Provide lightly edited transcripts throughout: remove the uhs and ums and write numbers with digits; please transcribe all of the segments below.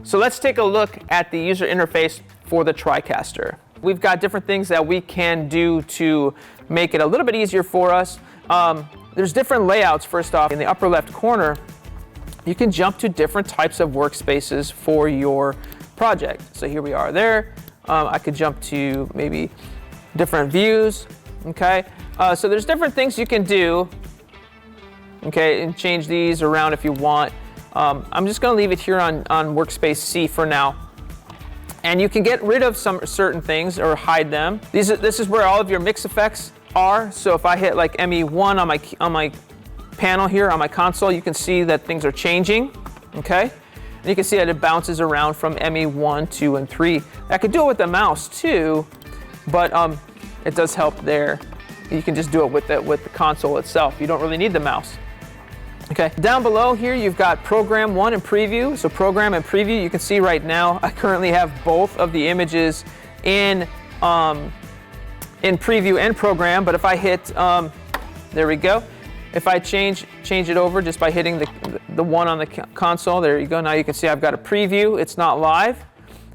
So let's take a look at the user interface for the TriCaster. We've got different things that we can do to make it a little bit easier for us. There's different layouts. First off, in the upper left corner, you can jump to different types of workspaces for your project. So here we are there. I could jump to maybe different views, okay? So there's different things you can do, okay, and change these around if you want. I'm just gonna leave it here on workspace C for now. And you can get rid of some certain things or hide them. This is where all of your mix effects are. So if I hit like ME1 on my panel here on my console, you can see that things are changing, okay? And you can see that it bounces around from ME1, 2, and 3. I could do it with the mouse too, but it does help there. You can just do it with the console itself. You don't really need the mouse. Okay, down below here you've got Program 1 and Preview. So Program and Preview, you can see right now I currently have both of the images in Preview and Program, but if I hit, there we go. If I change it over just by hitting the one on the console, there you go. Now you can see I've got a Preview, it's not live,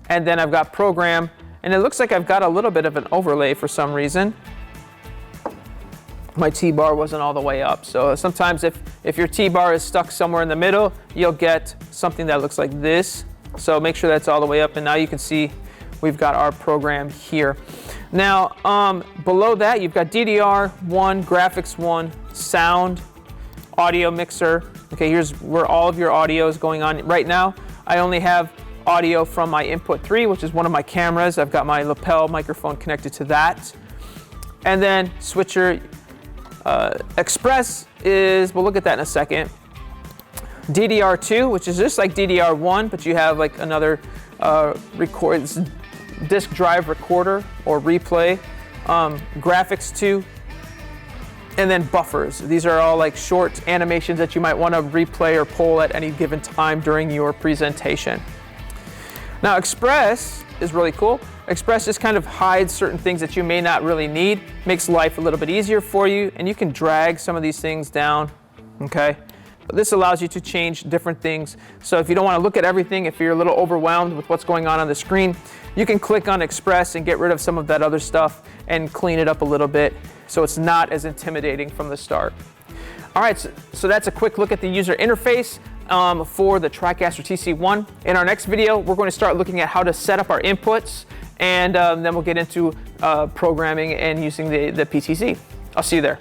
and then I've got Program, and it looks like I've got a little bit of an overlay for some reason. My T-bar wasn't all the way up. So sometimes if your T-bar is stuck somewhere in the middle, you'll get something that looks like this. So make sure that's all the way up, and now you can see we've got our program here. Now, below that, you've got DDR1, Graphics 1, Sound, Audio Mixer. Okay, here's where all of your audio is going on. Right now, I only have audio from my Input 3, which is one of my cameras. I've got my lapel microphone connected to that. And then Switcher, Express is, we'll look at that in a second. DDR2, which is just like DDR1, but you have like another disk drive recorder or replay. Graphics 2, and then buffers. These are all like short animations that you might want to replay or pull at any given time during your presentation. Now Express is really cool. Express just kind of hides certain things that you may not really need, makes life a little bit easier for you, and you can drag some of these things down, okay? But this allows you to change different things. So if you don't want to look at everything, if you're a little overwhelmed with what's going on the screen, you can click on Express and get rid of some of that other stuff and clean it up a little bit so it's not as intimidating from the start. All right, so that's a quick look at the user interface for the TriCaster TC1. In our next video, we're going to start looking at how to set up our inputs, and then we'll get into programming and using the PTZ. I'll see you there.